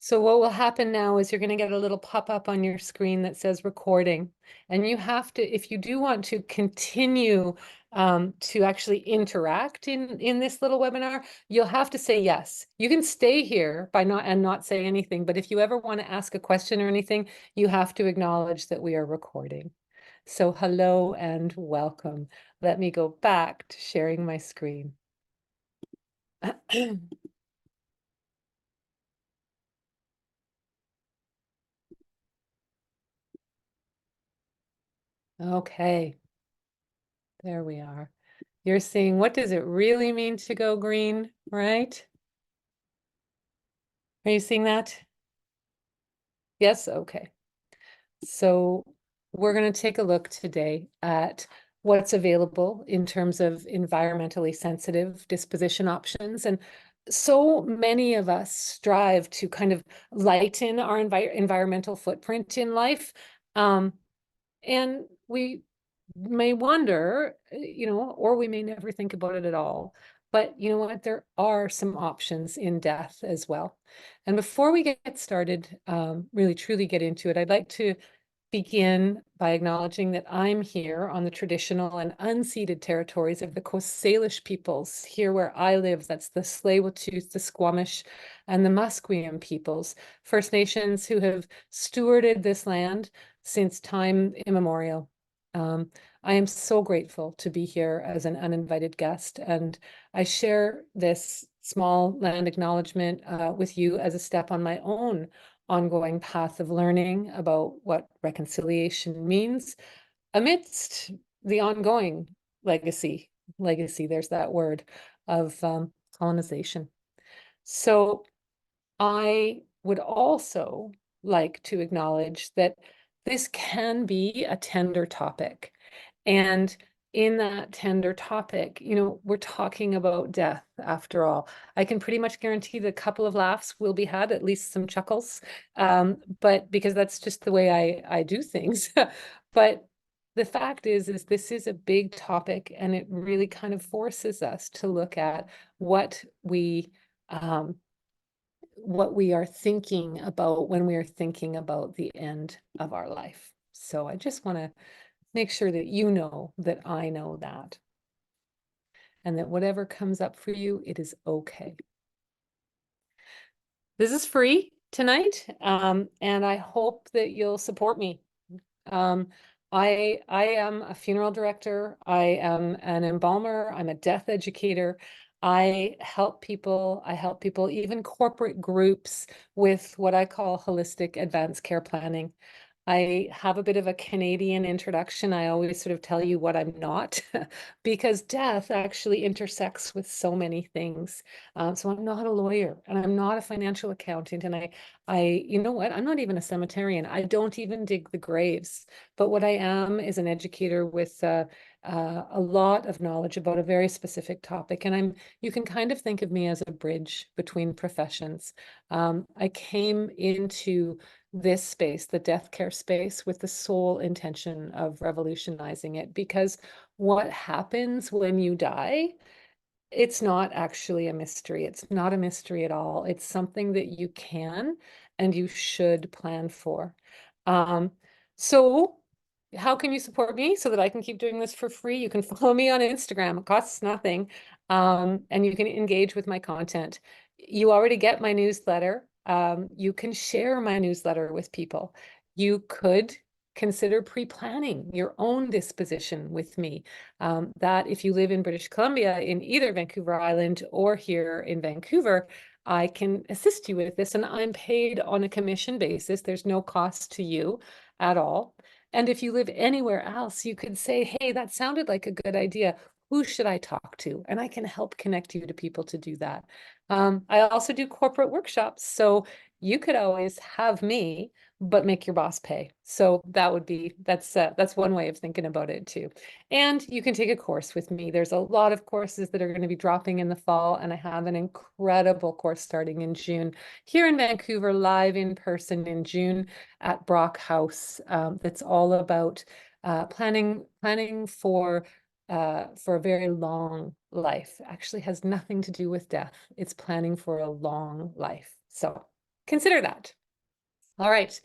So what will happen now is you're going to get a little pop-up on your screen that says recording. And you have to, if you do want to continue to actually interact in this little webinar, you'll have to say yes. You can stay here by not say anything, but if you ever want to ask a question or anything, you have to acknowledge that we are recording. So hello and welcome. Let me go back to sharing my screen. Okay, there we are. You're seeing, what does it really mean to go green, right? Are you seeing that? Yes, okay. So we're going to take a look today at what's available in terms of environmentally sensitive disposition options. And so many of us strive to kind of lighten our environmental footprint in life. And we may wonder, or we may never think about it at all. But you know what? There are some options in death as well. And before we get started, really truly get into it, I'd like to begin by acknowledging that I'm here on the traditional and unceded territories of the Coast Salish peoples. Here where I live, that's the Tsleil-Waututh, the Squamish, and the Musqueam peoples, First Nations who have stewarded this land since time immemorial. I am so grateful to be here as an uninvited guest, and I share this small land acknowledgement with you as a step on my own ongoing path of learning about what reconciliation means amidst the ongoing legacy, there's that word, of colonization. So I would also like to acknowledge that this can be a tender topic. And in that tender topic, we're talking about death after all. I can pretty much guarantee that a couple of laughs will be had, at least some chuckles, but because that's just the way I do things. But the fact is this is a big topic, and it really kind of forces us to look at um, what we are thinking about when we are thinking about the end of our life. So I just want to make sure that you know that I know that, and that whatever comes up for you, it is okay. This is free tonight, and I hope that you'll support me. I am a funeral director. I am an embalmer. I'm a death educator. I help people, even corporate groups, with what I call holistic advanced care planning. I have a bit of a Canadian introduction. I always sort of tell you what I'm not, because death actually intersects with so many things. So I'm not a lawyer, and I'm not a financial accountant, and you know what? I'm not even a cemeterian. I don't even dig the graves. But what I am is an educator with a lot of knowledge about a very specific topic. And you can kind of think of me as a bridge between professions. I came into this space, the death care space, with the sole intention of revolutionizing it, because what happens when you die, it's not actually a mystery. It's not a mystery at all. It's something that you can and you should plan for. So how can you support me so that I can keep doing this for free? You can follow me on Instagram. It costs nothing. And you can engage with my content. You already get my newsletter. You can share my newsletter with people. You could consider pre-planning your own disposition with me. That if you live in British Columbia, in either Vancouver Island or here in Vancouver, I can assist you with this, and I'm paid on a commission basis. There's no cost to you at all. And if you live anywhere else, you could say, hey, that sounded like a good idea. Who should I talk to? And I can help connect you to people to do that. I also do corporate workshops. So you could always have me, but make your boss pay. So that's one way of thinking about it too. And you can take a course with me. There's a lot of courses that are going to be dropping in the fall, and I have an incredible course starting in June here in Vancouver, live in person in June at Brock House. That's all about planning for a very long life. Actually has nothing to do with death. It's planning for a long life. So, consider that. All right.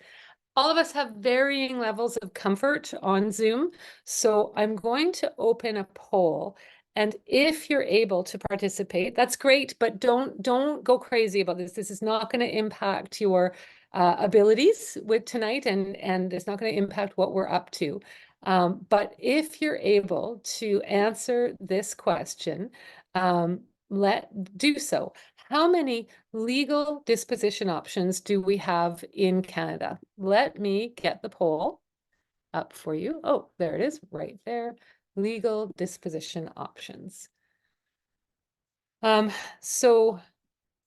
All of us have varying levels of comfort on Zoom, so I'm going to open a poll. And if you're able to participate, that's great, but don't go crazy about this. This is not going to impact your abilities with tonight, and it's not going to impact what we're up to. But if you're able to answer this question, do so. How many legal disposition options do we have in Canada? Let me get the poll up for you. Oh, there it is, right there. Legal disposition options. So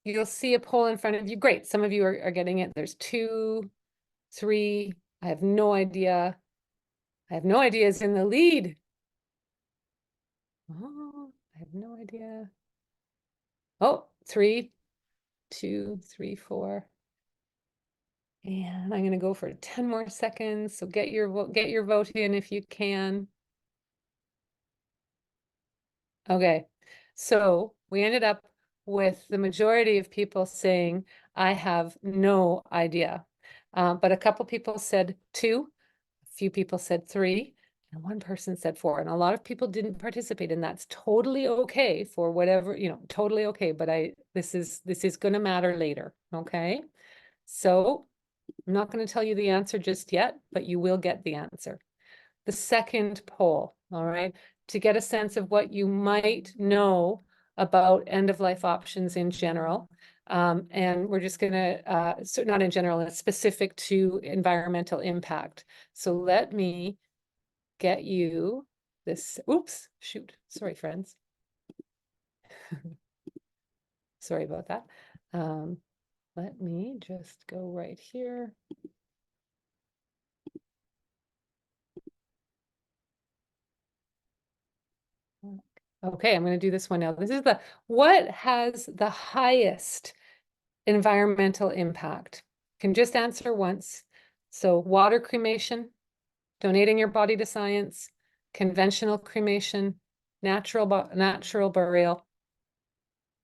you'll see a poll in front of you. Great, some of you are getting it. There's 2, 3. I have no idea. I have no idea is in the lead. Oh, I have no idea. Oh, 3, 2, 3, 4. And I'm going to go for 10 more seconds. So get your vote in if you can. Okay. So we ended up with the majority of people saying, I have no idea. But a couple people said 2, a few people said 3, and one person said 4. And a lot of people didn't participate, and that's totally okay for whatever, totally okay. But this is going to matter later. Okay. So I'm not going to tell you the answer just yet, but you will get the answer. The second poll, all right, to get a sense of what you might know about end-of-life options in general. And we're just going to, so not in general, it's specific to environmental impact. So let me get you this. Oops, shoot. Sorry, friends. Sorry about that. Let me just go right here. Okay, I'm going to do this one now. This is what has the highest environmental impact? You can just answer once. So water cremation, donating your body to science, conventional cremation, natural burial.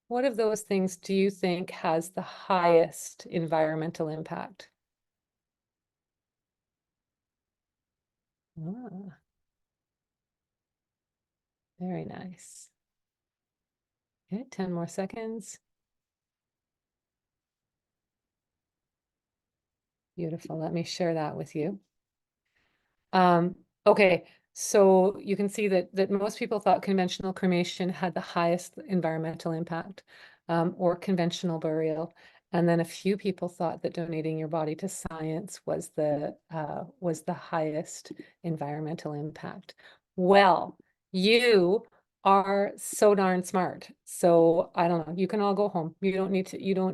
What of those things do you think has the highest environmental impact? Ah, very nice. Okay, 10 more seconds. Beautiful. Let me share that with you. Okay, so you can see that most people thought conventional cremation had the highest environmental impact, or conventional burial. And then a few people thought that donating your body to science was the highest environmental impact. Well, you are so darn smart. So I don't know, you can all go home. You don't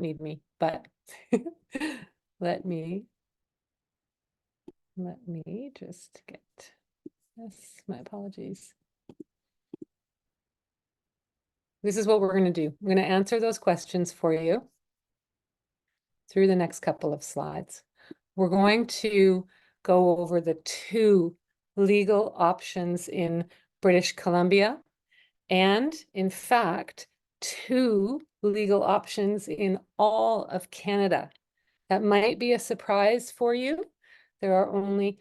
need me, but let me just get this. My apologies. This is what we're going to do. I'm going to answer those questions for you through the next couple of slides. We're going to go over the 2 legal options in British Columbia, and in fact, 2 legal options in all of Canada. That might be a surprise for you. There are only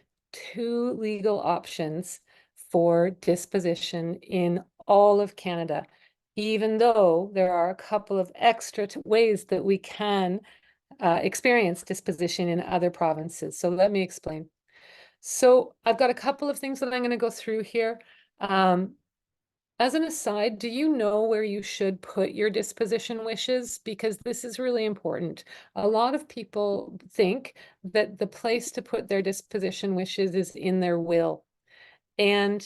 2 legal options for disposition in all of Canada, even though there are a couple of extra ways that we can experience disposition in other provinces. So let me explain. So I've got a couple of things that I'm going to go through here. As an aside, do you know where you should put your disposition wishes? Because this is really important. A lot of people think that the place to put their disposition wishes is in their will. And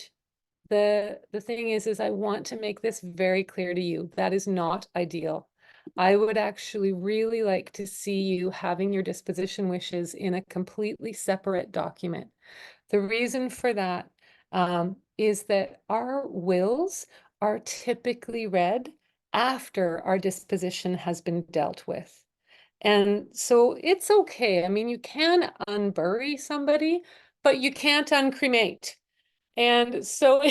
the thing is I want to make this very clear to you. That is not ideal. I would actually really like to see you having your disposition wishes in a completely separate document. The reason for that is that our wills are typically read after our disposition has been dealt with. And so it's okay. I mean, you can unbury somebody, but you can't uncremate. And so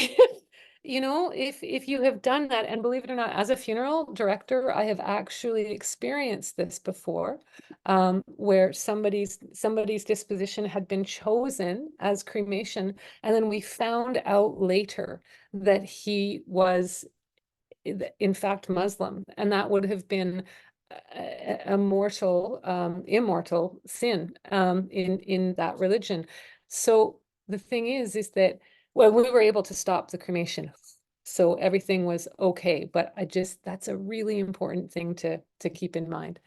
if you have done that, and believe it or not, as a funeral director, I have actually experienced this before, where somebody's disposition had been chosen as cremation, and then we found out later that he was in fact Muslim, and that would have been a mortal, immortal sin in that religion. So the thing is that, well, we were able to stop the cremation, so everything was okay. But that's a really important thing to keep in mind.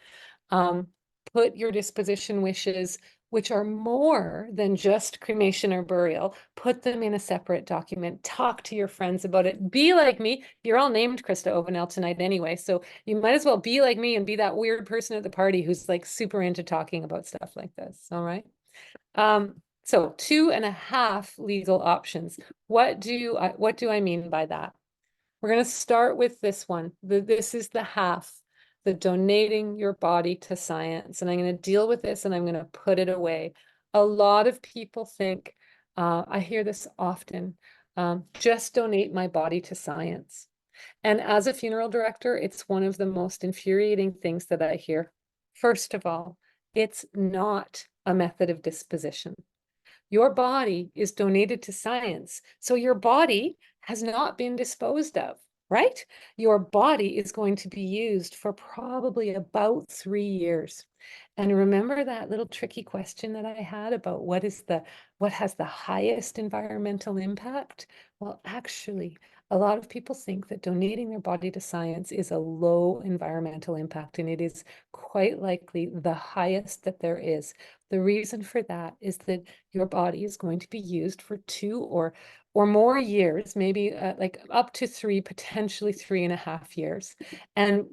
Um, Put your disposition wishes, which are more than just cremation or burial, put them in a separate document. Talk to your friends about it. Be like me. You're all named Krista Ovanel tonight anyway, so you might as well be like me and be that weird person at the party who's like super into talking about stuff like this. All right. So 2.5 legal options. What do I mean by that? We're going to start with this one. This is the half, the donating your body to science. And I'm going to deal with this and I'm going to put it away. A lot of people think, I hear this often, just donate my body to science. And as a funeral director, it's one of the most infuriating things that I hear. First of all, it's not a method of disposition. Your body is donated to science. So your body has not been disposed of, right? Your body is going to be used for probably about 3 years. And remember that little tricky question that I had about what has the highest environmental impact? Well, actually, a lot of people think that donating their body to science is a low environmental impact, and it is quite likely the highest that there is. The reason for that is that your body is going to be used for 2 or more years, maybe like up to 3, potentially 3.5 years. And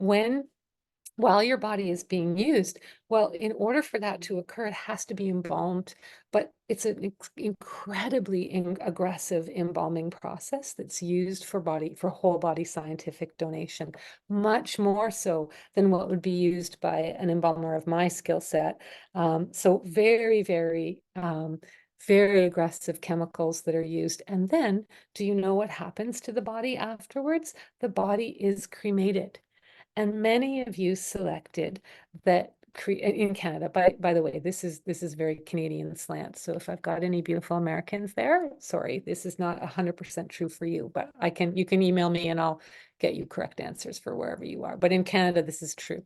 while your body is being used, well, in order for that to occur, it has to be embalmed, but it's an incredibly aggressive embalming process that's used for whole body scientific donation, much more so than what would be used by an embalmer of my skill set. So very, very, very aggressive chemicals that are used. And then, do you know what happens to the body afterwards? The body is cremated. And many of you selected that in Canada. By the way, this is very Canadian slant. So if I've got any beautiful Americans there, sorry, this is not 100% true for you, but you can email me and I'll get you correct answers for wherever you are. But in Canada, this is true.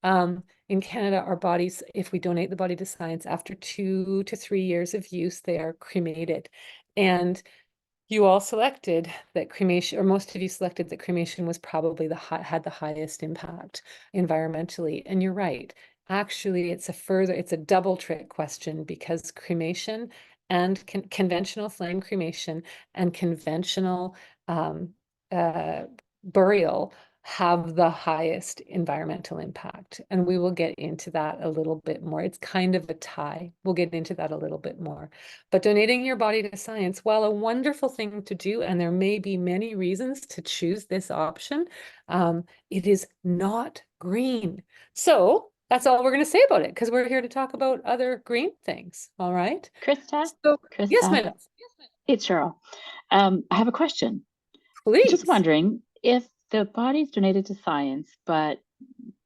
In Canada, our bodies, if we donate the body to science, after 2 to 3 years of use, they are cremated. And you all selected that cremation, or most of you selected that cremation was probably had the highest impact environmentally. And you're right. Actually, it's a double trick question, because cremation and conventional flame cremation and conventional burial have the highest environmental impact. And we will get into that a little bit more. It's kind of a tie. We'll get into that a little bit more. But donating your body to science, while a wonderful thing to do, and there may be many reasons to choose this option, it is not green. So that's all we're going to say about it, because we're here to talk about other green things. All right. Krista, So, yes, Krista, my love. it's Cheryl. I have a question. Just Please. wondering if the body's donated to science, but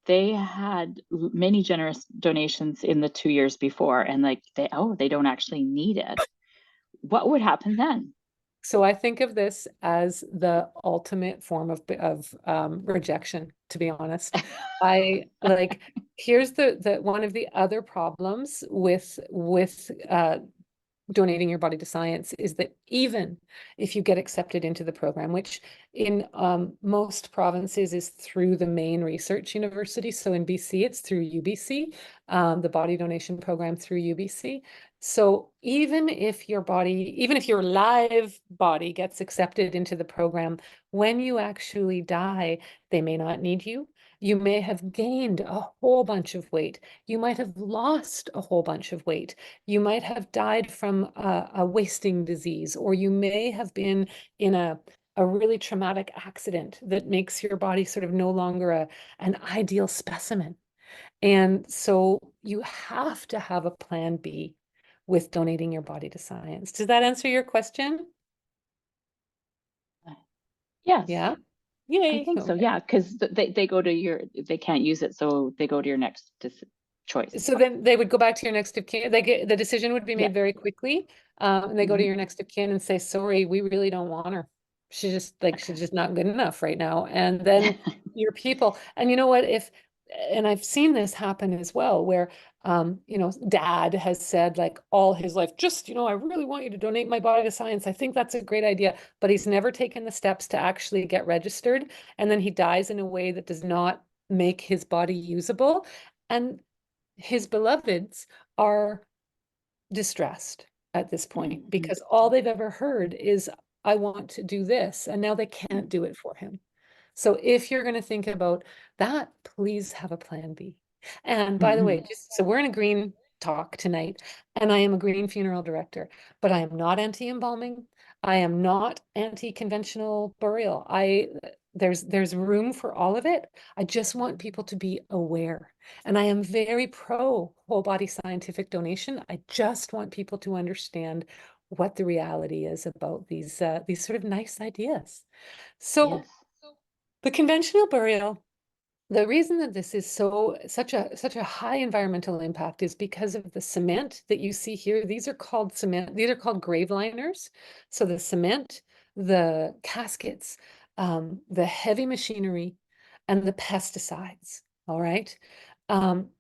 they had many generous donations in the 2 years before, and like they don't actually need it. What would happen then? So I think of this as the ultimate form of rejection, to be honest. I like, here's the one of the other problems with donating your body to science is that even if you get accepted into the program, which in most provinces is through the main research university. So in BC, it's through UBC, the body donation program through UBC. So even if your live body gets accepted into the program, when you actually die, they may not need you. You may have gained a whole bunch of weight. You might have lost a whole bunch of weight. You might have died from a wasting disease, or you may have been in a really traumatic accident that makes your body sort of no longer an ideal specimen. And so you have to have a plan B with donating your body to science. Does that answer your question? Yes, Yeah. I Yay. think so. Okay. Yeah, because they go to they can't use it, so they go to your next choice. So then they would go back to your next of kin. They get the decision would be Yeah. made very quickly. And they go to Mhm. your next of kin and say, sorry, we really don't want her. She's Okay. just not good enough right now. And then your people, and you know what, and I've seen this happen as well, where dad has said like all his life, just, I really want you to donate my body to science. I think that's a great idea, but he's never taken the steps to actually get registered. And then he dies in a way that does not make his body usable. And his beloveds are distressed at this point Mhm. because all they've ever heard is, I want to do this. And now they can't Mhm. do it for him. So if you're going to think about that, please have a plan B. And by the way, Mhm. just so we're in a green talk tonight, and I am a green funeral director, but I am not anti-embalming. I am not anti-conventional burial. There's room for all of it. I just want people to be aware. And I am very pro whole body scientific donation. I just want people to understand what the reality is about these sort of nice ideas. So Yes. the conventional burial, the reason that this is such a high environmental impact is because of the cement that you see here. These are called cement, these are called grave liners. So the cement, the caskets, the heavy machinery, and the pesticides. All right.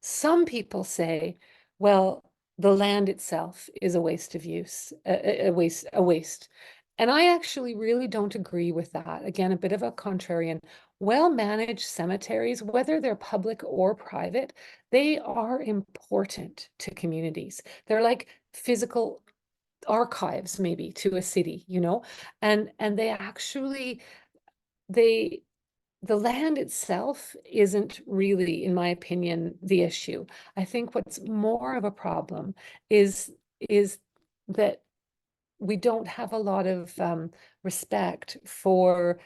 Some people say, well, the land itself is a waste of use, a waste. And I actually really don't agree with that. Again, a bit of a contrarian. Well-managed cemeteries, whether they're public or private, they are important to communities. They're like physical archives, maybe, to a city, and they actually, they the land itself isn't really, in my opinion, the issue. I think what's more of a problem is that we don't have a lot of respect for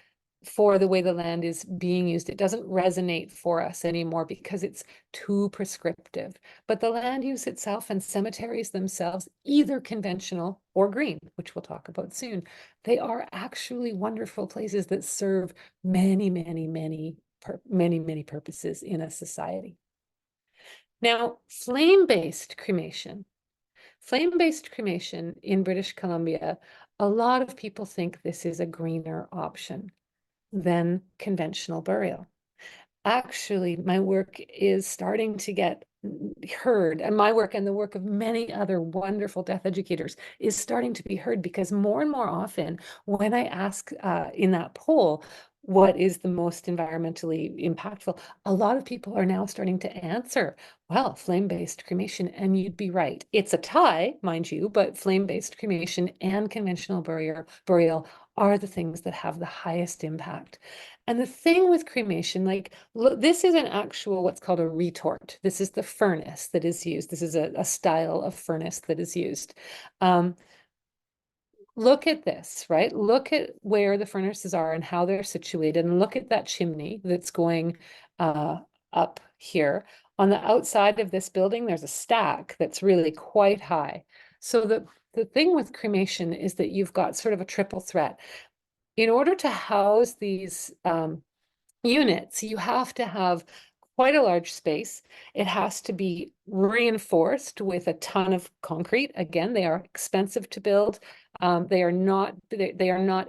the way the land is being used. It doesn't resonate for us anymore because it's too prescriptive. But the land use itself and cemeteries themselves, either conventional or green, which we'll talk about soon, they are actually wonderful places that serve many, many, many purposes in a society. Now, flame-based cremation. Flame-based cremation in British Columbia, a lot of people think this is a greener option than conventional burial. Actually, my work is starting to get heard, and my work and the work of many other wonderful death educators is starting to be heard, because more and more often when I ask in that poll, what is the most environmentally impactful, a lot of people are now starting to answer, well, flame-based cremation. And you'd be right. It's a tie, mind you, but flame-based cremation and conventional burial are the things that have the highest impact. And the thing with cremation, like, look, this is an actual, what's called a retort. This is the furnace that is used. This is a style of furnace that is used. Um, Look at this, right? Look at where the furnaces are and how they're situated, and look at that chimney that's going up here. On the outside of this building, there's a stack that's really quite high. So the thing with cremation is that you've got sort of a triple threat. In order to house these units, you have to have quite a large space. It has to be reinforced with a ton of concrete. Again, they are expensive to build. They are not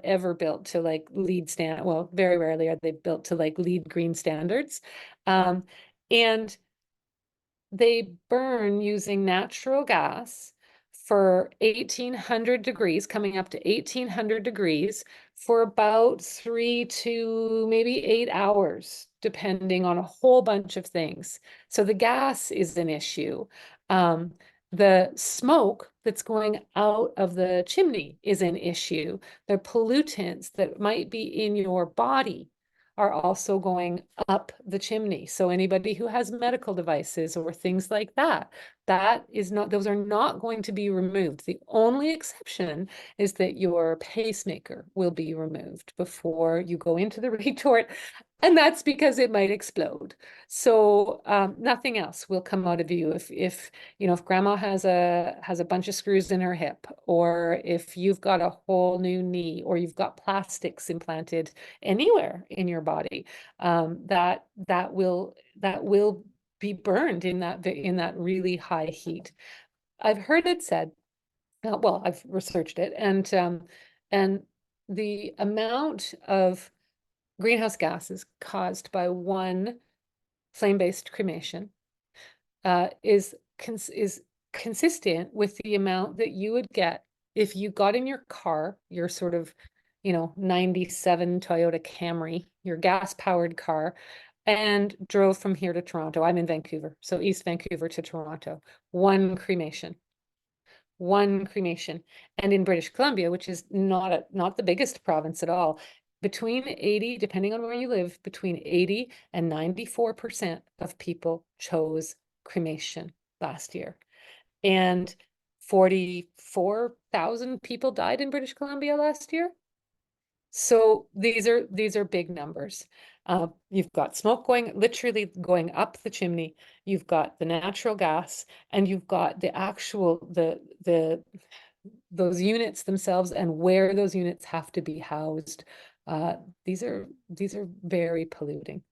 ever built to like LEED stand. Well, very rarely are they built to like LEED green standards. And they burn using natural gas for 1800 degrees, coming up to 1800 degrees for about 3 to maybe 8 hours, depending on a whole bunch of things. So the gas is an issue. Um, the smoke that's going out of the chimney is an issue. The pollutants that might be in your body are also going up the chimney. So anybody who has medical devices or things like that, those are not going to be removed. The only exception is that your pacemaker will be removed before you go into the retort. And that's because it might explode. So nothing else will come out of you if you know if grandma has a bunch of screws in her hip, or if you've got a whole new knee, or you've got plastics implanted anywhere in your body, that will be burned in that really high heat. I've heard it said, well, I've researched it, and the amount of greenhouse gases caused by one flame-based cremation is consistent with the amount that you would get if you got in your car, your sort of, 97 Toyota Camry, your gas-powered car, and drove from here to Toronto. I'm in Vancouver, so East Vancouver to Toronto. One cremation. And in British Columbia, which is not the biggest province at all, between 80, depending on where you live, between 80 and 94% of people chose cremation last year. And 44,000 people died in British Columbia last year. So these are big numbers. You've got smoke literally going up the chimney. You've got the natural gas, and you've got the actual those units themselves and where those units have to be housed. These are very polluting.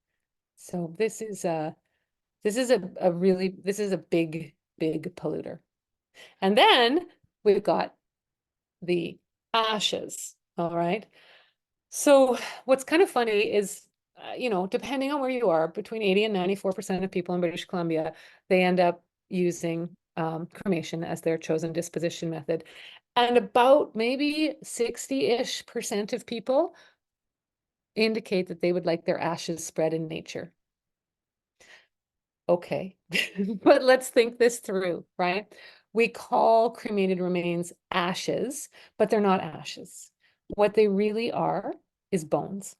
So this is a big polluter. And then we've got the ashes. All right. So what's kind of funny is, depending on where you are, between 80 and 94% of people in British Columbia, they end up using cremation as their chosen disposition method. And about maybe 60-ish% of people indicate that they would like their ashes spread in nature. Okay, but let's think this through, right? We call cremated remains ashes, but they're not ashes. What they really are is bones.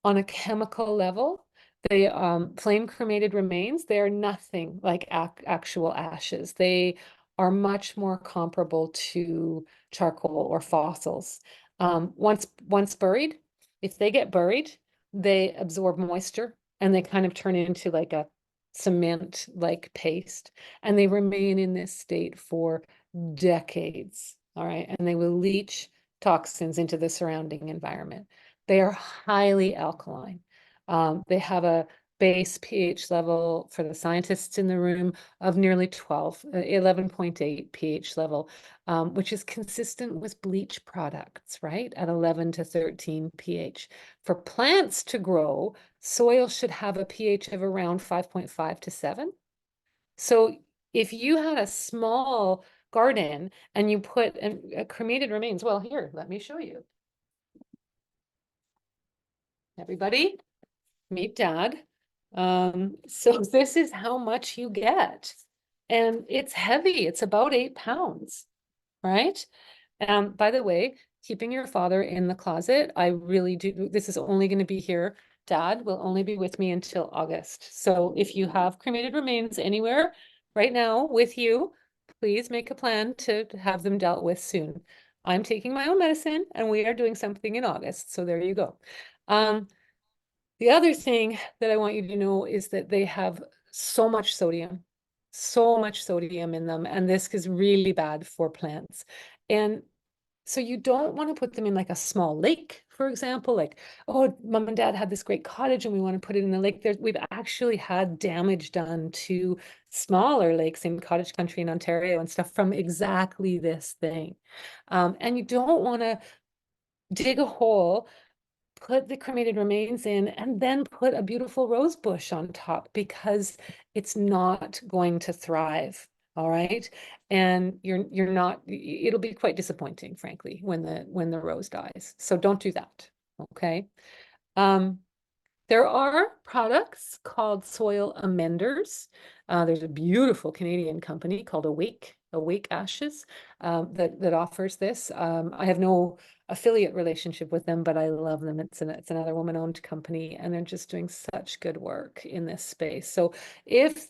On a chemical level, they flame cremated remains, they are nothing like actual ashes. They are much more comparable to charcoal or fossils. Once buried, if they get buried, they absorb moisture and they kind of turn into like a cement-like paste, and they remain in this state for decades. All right, and they will leach toxins into the surrounding environment. They are highly alkaline. They have a base pH level for the scientists in the room of nearly 12, 11.8 pH level, which is consistent with bleach products, right? At 11 to 13 pH. For plants to grow, soil should have a pH of around 5.5 to 7. So if you had a small garden and you put a cremated remains, well, here, let me show you. Everybody, meet Dad. So this is how much you get. And it's heavy. It's about 8 pounds, right? By the way, keeping your father in the closet, I really do. This is only going to be here. Dad will only be with me until August. So if you have cremated remains anywhere right now with you, please make a plan to have them dealt with soon. I'm taking my own medicine and we are doing something in August. So there you go. The other thing that I want you to know is that they have so much sodium in them, and this is really bad for plants. And so you don't want to put them in like a small lake, for example, like, oh, mom and dad had this great cottage and we want to put it in the lake. We've actually had damage done to smaller lakes in cottage country in Ontario and stuff from exactly this thing. And you don't want to dig a hole, put the cremated remains in, and then put a beautiful rose bush on top, because it's not going to thrive. All right. And you're not, it'll be quite disappointing, frankly, when the rose dies. So don't do that. Okay. There are products called soil amenders. There's a beautiful Canadian company called Awake Ashes, that offers this. I have no affiliate relationship with them, but I love them. It's another woman-owned company, and they're just doing such good work in this space. So if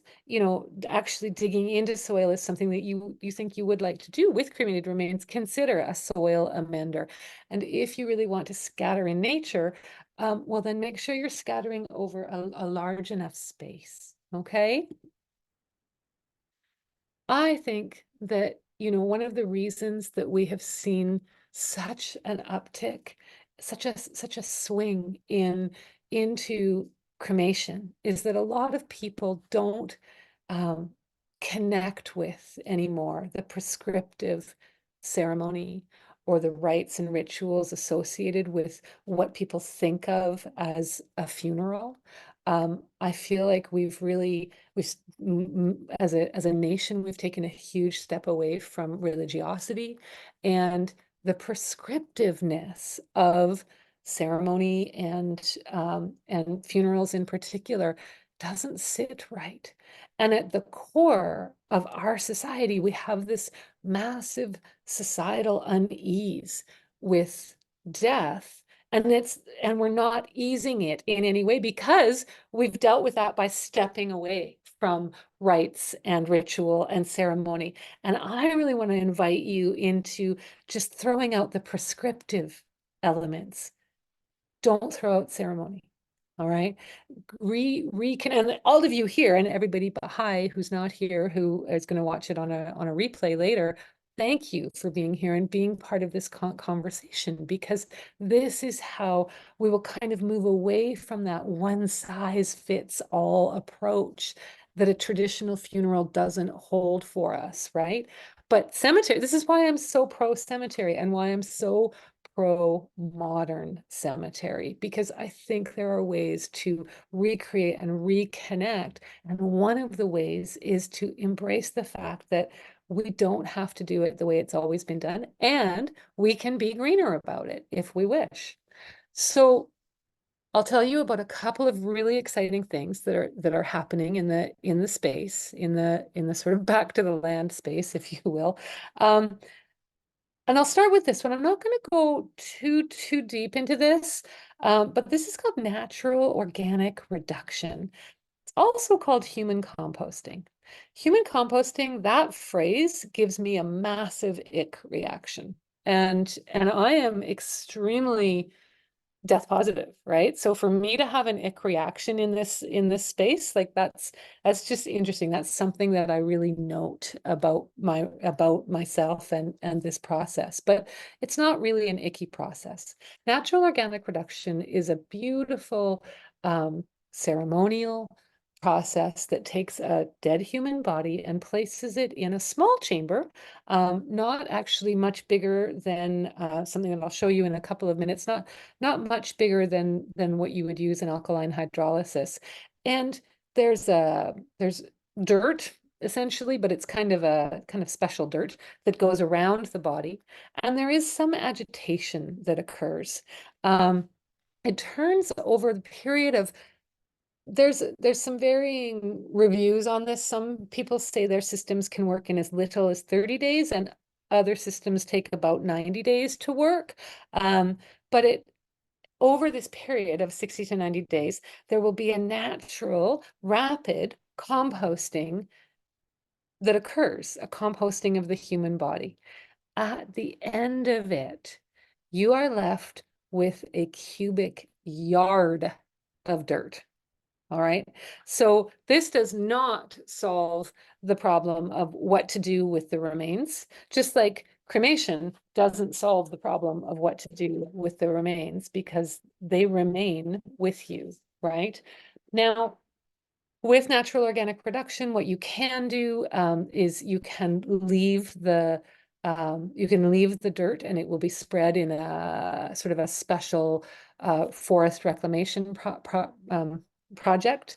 actually digging into soil is something that you think you would like to do with cremated remains, consider a soil amender. And if you really want to scatter in nature, well, then make sure you're scattering over a large enough space, okay? I think that, one of the reasons that we have seen such an uptick, such a swing into cremation is that a lot of people don't um, connect with anymore the prescriptive ceremony or the rites and rituals associated with what people think of as a funeral. I feel like as a nation, we've taken a huge step away from religiosity and the prescriptiveness of ceremony and funerals in particular doesn't sit right. And at the core of our society, we have this massive societal unease with death. And we're not easing it in any way because we've dealt with that by stepping away from rites and ritual and ceremony. And I really want to invite you into just throwing out the prescriptive elements. Don't throw out ceremony. All right. And all of you here and everybody behind who's not here, who is going to watch it on a replay later, thank you for being here and being part of this conversation, because this is how we will kind of move away from that one size fits all approach that a traditional funeral doesn't hold for us, right? But cemetery, this is why I'm so pro cemetery and why I'm so pro modern cemetery, because I think there are ways to recreate and reconnect. And one of the ways is to embrace the fact that we don't have to do it the way it's always been done, and we can be greener about it if we wish. So I'll tell you about a couple of really exciting things that are happening in the space, in the sort of back to the land space, if you will. And I'll start with this one. I'm not going to go too deep into this, but this is called natural organic reduction. It's also called human composting. Human composting, that phrase gives me a massive ick reaction. And I am extremely death positive, right? So for me to have an ick reaction in this space, like that's just interesting. That's something that I really note about myself and this process. But it's not really an icky process. Natural organic reduction is a beautiful ceremonial process that takes a dead human body and places it in a small chamber, not actually much bigger than something that I'll show you in a couple of minutes, not much bigger than what you would use in alkaline hydrolysis. And there's dirt essentially, but it's kind of special dirt that goes around the body. And there is some agitation that occurs. It turns over the period of there's some varying reviews on this. Some people say their systems can work in as little as 30 days, and other systems take about 90 days to work. But over this period of 60 to 90 days, there will be a natural, rapid composting that occurs, a composting of the human body. At the end of it, you are left with a cubic yard of dirt. All right. So this does not solve the problem of what to do with the remains, just like cremation doesn't solve the problem of what to do with the remains, because they remain with you, right? Now, with natural organic reduction, what you can do is you can leave the dirt, and it will be spread in a sort of a special forest reclamation project.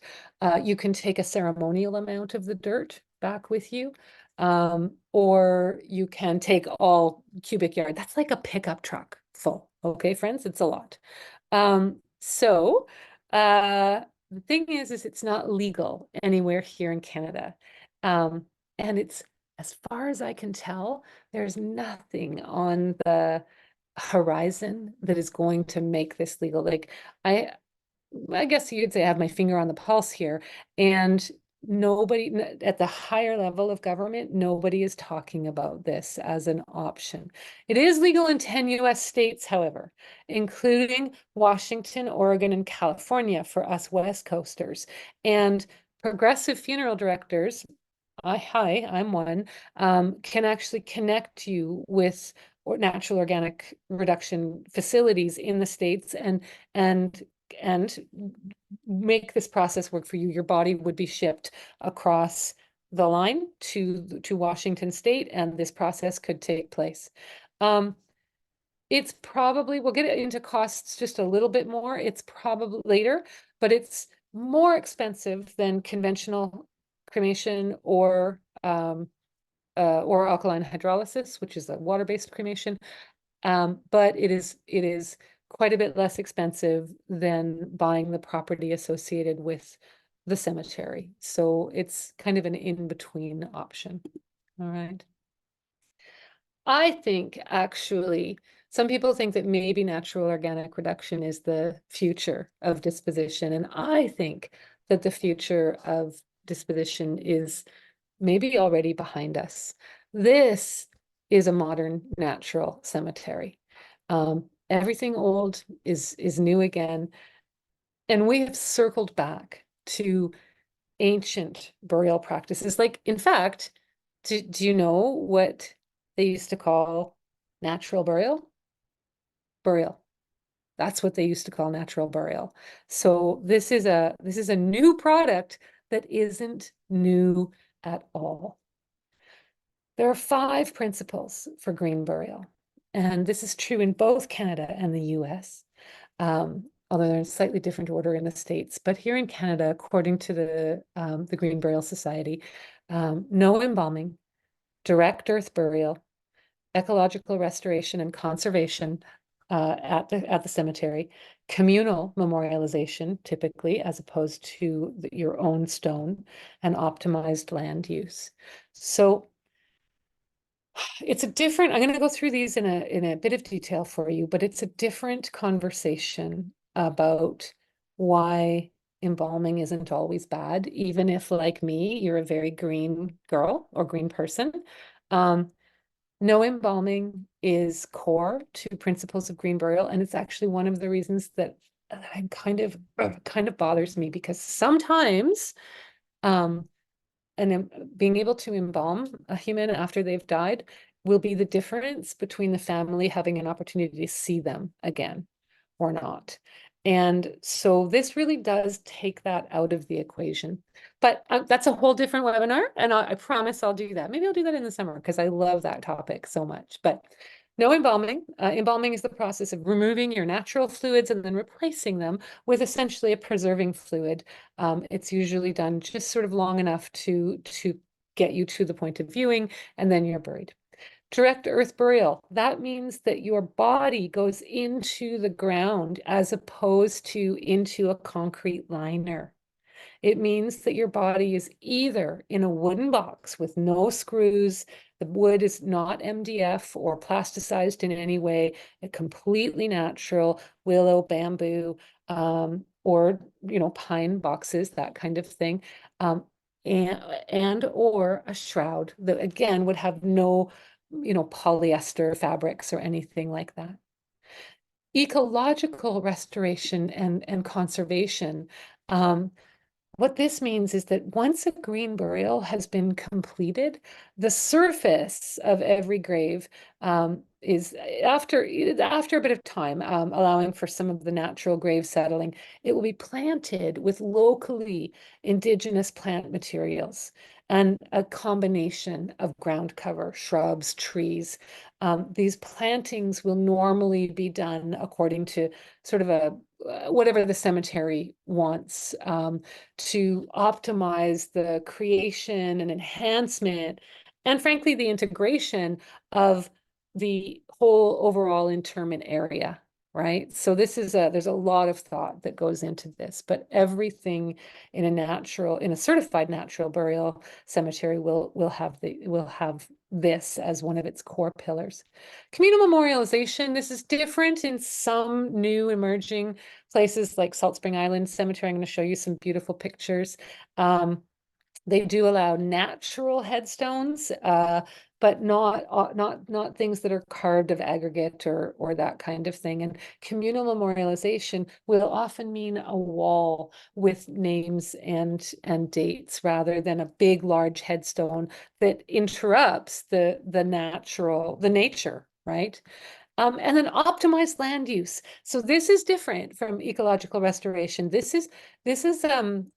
You can take a ceremonial amount of the dirt back with you, or you can take all cubic yard. That's like a pickup truck full. Okay, friends, it's a lot. So the thing is it's not legal anywhere here in Canada. And it's, as far as I can tell, there's nothing on the horizon that is going to make this legal. Like I guess you could say I have my finger on the pulse here. And nobody at the higher level of government, nobody is talking about this as an option. It is legal in 10 US states, however, including Washington, Oregon, and California for us West Coasters. And progressive funeral directors, I'm one, can actually connect you with natural organic reduction facilities in the States and and make this process work for you. Your body would be shipped across the line to Washington State, and this process could take place. It's probably, we'll get into costs just a little bit more. It's probably later, but it's more expensive than conventional cremation or alkaline hydrolysis, which is a water-based cremation. But it is quite a bit less expensive than buying the property associated with the cemetery. So it's kind of an in-between option. All right. I think actually, some people think that maybe natural organic reduction is the future of disposition. And I think that the future of disposition is maybe already behind us. This is a modern natural cemetery. Everything old is new again. And we have circled back to ancient burial practices. Like, in fact, do you know what they used to call natural burial? Burial. That's what they used to call natural burial. So this is a new product that isn't new at all. There are 5 principles for green burial, and this is true in both Canada and the US, although they're in slightly different order in the States. But here in Canada, according to the Green Burial Society, no embalming, direct earth burial, ecological restoration and conservation at the cemetery, communal memorialization, typically, as opposed to your own stone, and optimized land use. So it's a different, I'm going to go through these in a bit of detail for you, but it's a different conversation about why embalming isn't always bad, even if, like me, you're a very green girl or green person. No embalming is core to principles of green burial, and it's actually one of the reasons that kind of bothers me, because sometimes and being able to embalm a human after they've died will be the difference between the family having an opportunity to see them again or not. And so this really does take that out of the equation. But that's a whole different webinar, and I promise I'll do that. Maybe I'll do that in the summer because I love that topic so much. But no embalming. Embalming is the process of removing your natural fluids and then replacing them with essentially a preserving fluid. It's usually done just sort of long enough to get you to the point of viewing, and then you're buried. Direct earth burial, that means that your body goes into the ground as opposed to into a concrete liner. It means that your body is either in a wooden box with no screws, the wood is not MDF or plasticized in any way, a completely natural willow, bamboo, or pine boxes, that kind of thing, and or a shroud that again would have no polyester fabrics or anything like that. Ecological restoration and conservation. What this means is that once a green burial has been completed, the surface of every grave is, after a bit of time, allowing for some of the natural grave settling, it will be planted with locally indigenous plant materials and a combination of ground cover, shrubs, trees. These plantings will normally be done according to sort of a whatever the cemetery wants, to optimize the creation and enhancement, and frankly, the integration of the whole overall interment area, right? So there's a lot of thought that goes into this, but everything in a certified natural burial cemetery will have this as one of its core pillars. Communal memorialization, this is different in some new emerging places like Salt Spring Island Cemetery. I'm going to show you some beautiful pictures. They do allow natural headstones, but not things that are carved of aggregate or that kind of thing. And communal memorialization will often mean a wall with names and dates rather than a big, large headstone that interrupts the nature, right? And then optimized land use. So this is different from ecological restoration. This is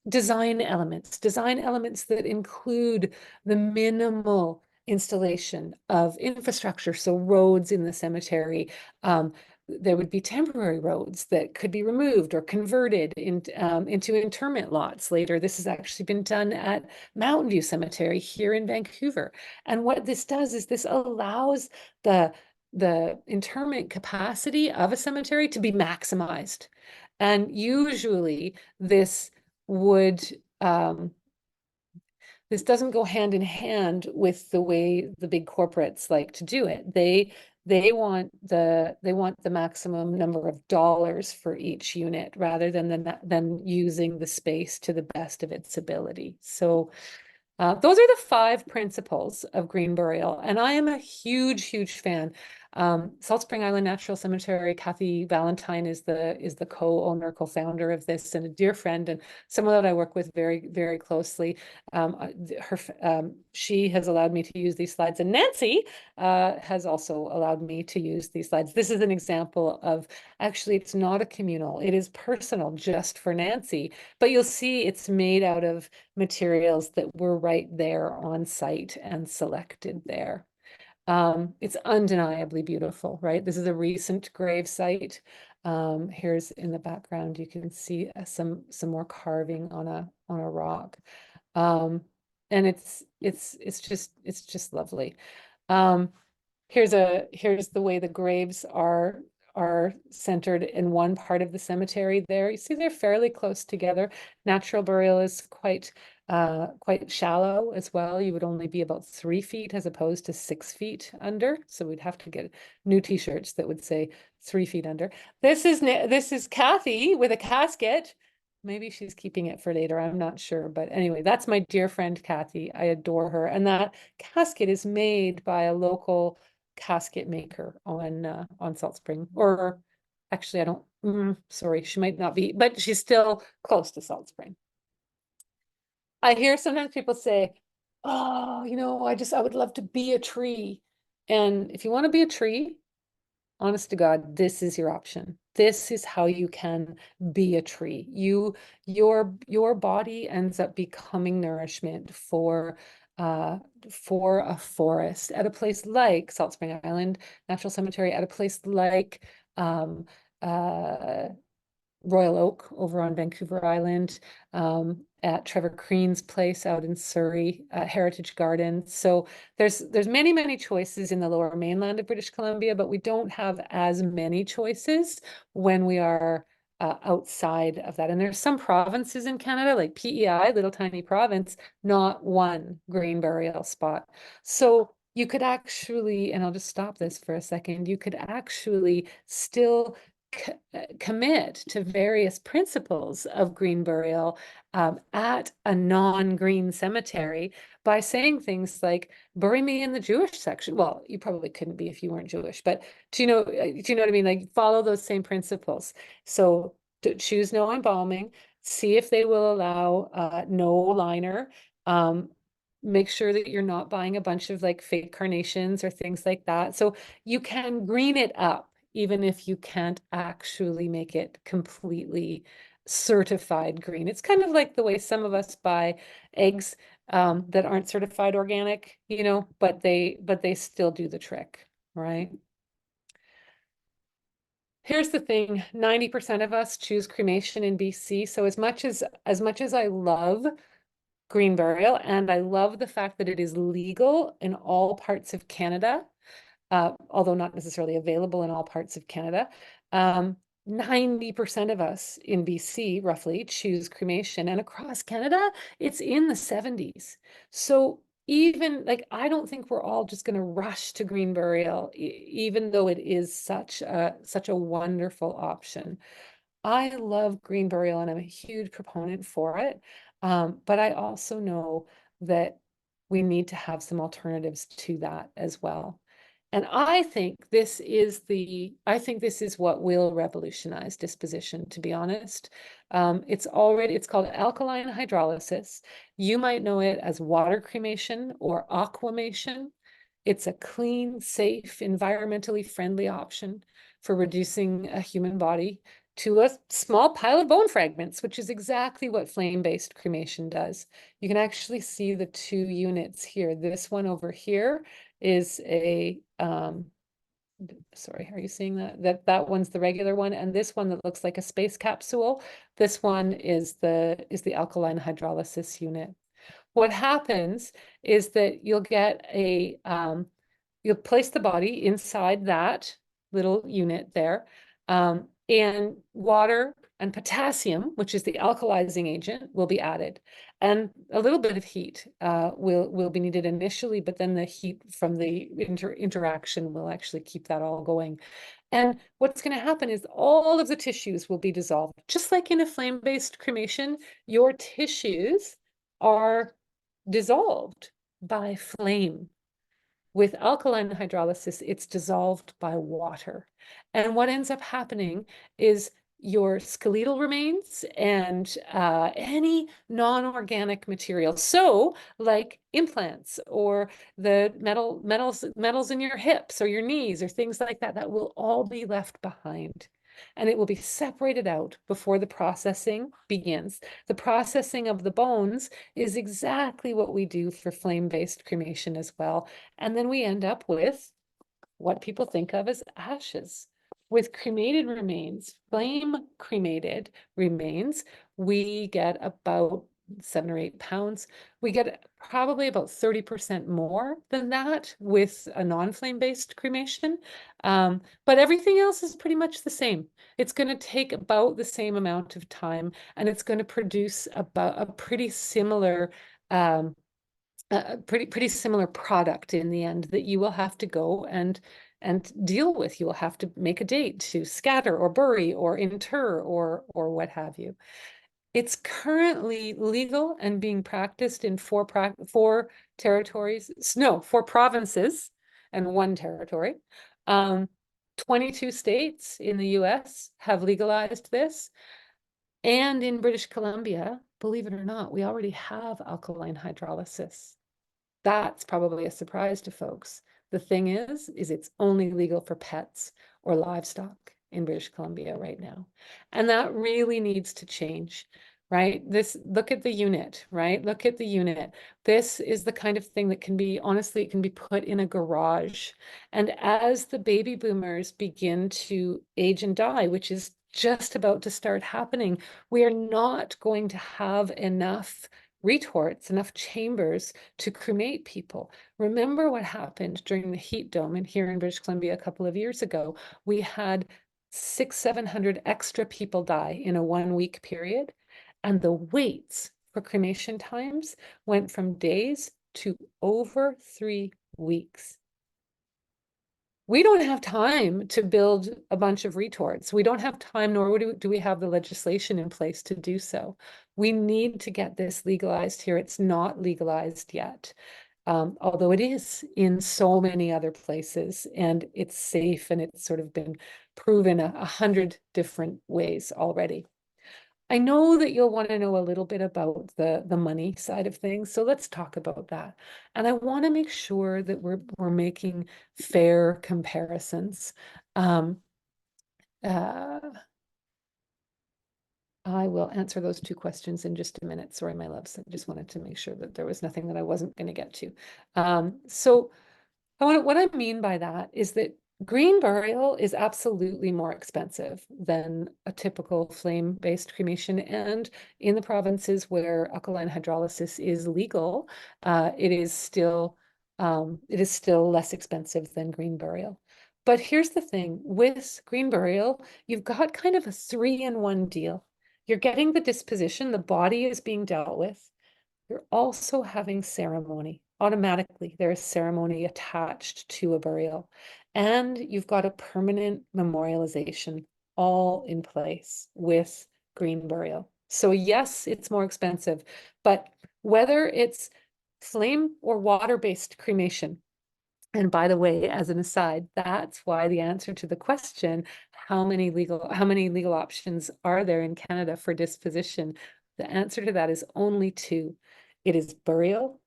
design elements that include the minimal installation of infrastructure. So roads in the cemetery. There would be temporary roads that could be removed or converted into interment lots later. This has actually been done at Mountain View Cemetery here in Vancouver. And what this does is this allows the interment capacity of a cemetery to be maximized. And usually this would this doesn't go hand in hand with the way the big corporates like to do it. They want the maximum number of dollars for each unit rather than using the space to the best of its ability. So those are the 5 principles of green burial, and I am a huge, huge fan. Salt Spring Island Natural Cemetery, Kathy Valentine is the co-owner, co-founder of this, and a dear friend, and someone that I work with very, very closely. She has allowed me to use these slides, and Nancy has also allowed me to use these slides. This is an example of, actually, it's not a communal, it is personal just for Nancy, but you'll see it's made out of materials that were right there on site and selected there. It's undeniably beautiful, right? This is a recent grave site. Here's in the background, you can see some more carving on a rock. And it's just lovely. Here's the way the graves are centered in one part of the cemetery there. You see they're fairly close together. Natural burial is quite shallow as well. You would only be about 3 feet as opposed to 6 feet under. So we'd have to get new t-shirts that would say 3 feet under. This is Kathy with a casket. Maybe she's keeping it for later, I'm not sure. But anyway, that's my dear friend Kathy. I adore her. And that casket is made by a local casket maker on Salt Spring. Or actually, I don't, sorry, she might not be, but she's still close to Salt Spring. I hear sometimes people say, oh, I would love to be a tree. And if you want to be a tree, honest to God, this is your option. This is how you can be a tree. Your body ends up becoming nourishment for a forest at a place like Salt Spring Island Natural Cemetery, at a place like Royal Oak over on Vancouver Island, at Trevor Crean's place out in Surrey, Heritage Gardens. So there's many, many choices in the lower mainland of British Columbia, but we don't have as many choices when we are outside of that. And there's some provinces in Canada, like PEI, little tiny province, not one green burial spot. So you could actually, and I'll just stop this for a second, you could actually still commit to various principles of green burial at a non-green cemetery by saying things like, bury me in the Jewish section. Well, you probably couldn't be if you weren't Jewish, but do you know what I mean? Like, follow those same principles. So choose no embalming, see if they will allow no liner. Make sure that you're not buying a bunch of like fake carnations or things like that. So you can green it up even if you can't actually make it completely certified green. It's kind of like the way some of us buy eggs that aren't certified organic, but they still do the trick, right? Here's the thing, 90% of us choose cremation in BC. So as much as I love green burial, and I love the fact that it is legal in all parts of Canada, although not necessarily available in all parts of Canada. 90% of us in BC, roughly, choose cremation, and across Canada, it's in the 70s. So even like, I don't think we're all just going to rush to green burial, even though it is such a wonderful option. I love green burial and I'm a huge proponent for it. But I also know that we need to have some alternatives to that as well. And I think this is what will revolutionize disposition, to be honest. It's called alkaline hydrolysis. You might know it as water cremation or aquamation. It's a clean, safe, environmentally friendly option for reducing a human body to a small pile of bone fragments, which is exactly what flame-based cremation does. You can actually see the two units here. This one over here is a sorry, are you seeing that? That one's the regular one, and this one that looks like a space capsule, this one is the alkaline hydrolysis unit. What happens is that you'll place the body inside that little unit there, and water and potassium, which is the alkalizing agent, will be added. And a little bit of heat will be needed initially, but then the heat from the interaction will actually keep that all going. And what's going to happen is all of the tissues will be dissolved. Just like in a flame-based cremation, your tissues are dissolved by flame. With alkaline hydrolysis, it's dissolved by water. And what ends up happening is your skeletal remains and any non-organic material, so like implants or the metals in your hips or your knees or things like that, that will all be left behind. And it will be separated out before the processing begins. The processing of the bones is exactly what we do for flame-based cremation as well. And then we end up with what people think of as ashes. With cremated remains, flame cremated remains, we get about 7 or 8 pounds. We get probably about 30% more than that with a non-flame based cremation. But everything else is pretty much the same. It's going to take about the same amount of time, and it's going to produce about a pretty similar pretty similar product in the end that you will have to go and deal with. You will have to make a date to scatter or bury or inter or what have you. It's currently legal and being practiced in four territories, no, 4 provinces and 1 territory. 22 states in the US have legalized this. And in British Columbia, believe it or not, we already have alkaline hydrolysis. That's probably a surprise to folks. The thing is it's only legal for pets or livestock in British Columbia right now. And that really needs to change, right? Look at the unit, right? Look at the unit. This is the kind of thing that can be, honestly, it can be put in a garage. And as the baby boomers begin to age and die, which is just about to start happening, we are not going to have enough retorts, enough chambers to cremate people. Remember what happened during the heat dome here in British Columbia a couple of years ago. We had 600-700 extra people die in a 1-week period, and the waits for cremation times went from days to over 3 weeks. We don't have time to build a bunch of retorts. We don't have time, nor do we have the legislation in place to do so. We need to get this legalized here. It's not legalized yet, although it is in so many other places, and it's safe, and it's sort of been proven 100 different ways already. I know that you'll want to know a little bit about the money side of things, so let's talk about that. And I want to make sure that we're making fair comparisons. Uh, I will answer those 2 questions in just a minute. Sorry, my loves. I just wanted to make sure that there was nothing that I wasn't going to get to. So what I mean by that is that green burial is absolutely more expensive than a typical flame-based cremation. And in the provinces where alkaline hydrolysis is legal, it is still less expensive than green burial. But here's the thing, with green burial, you've got kind of a 3-in-1 deal. You're getting the disposition, the body is being dealt with. You're also having ceremony. Automatically, there is ceremony attached to a burial. And you've got a permanent memorialization all in place with green burial. So yes, it's more expensive, but whether it's flame or water-based cremation, and by the way, as an aside, that's why the answer to the question, how many legal options are there in Canada for disposition? The answer to that is only two. It is burial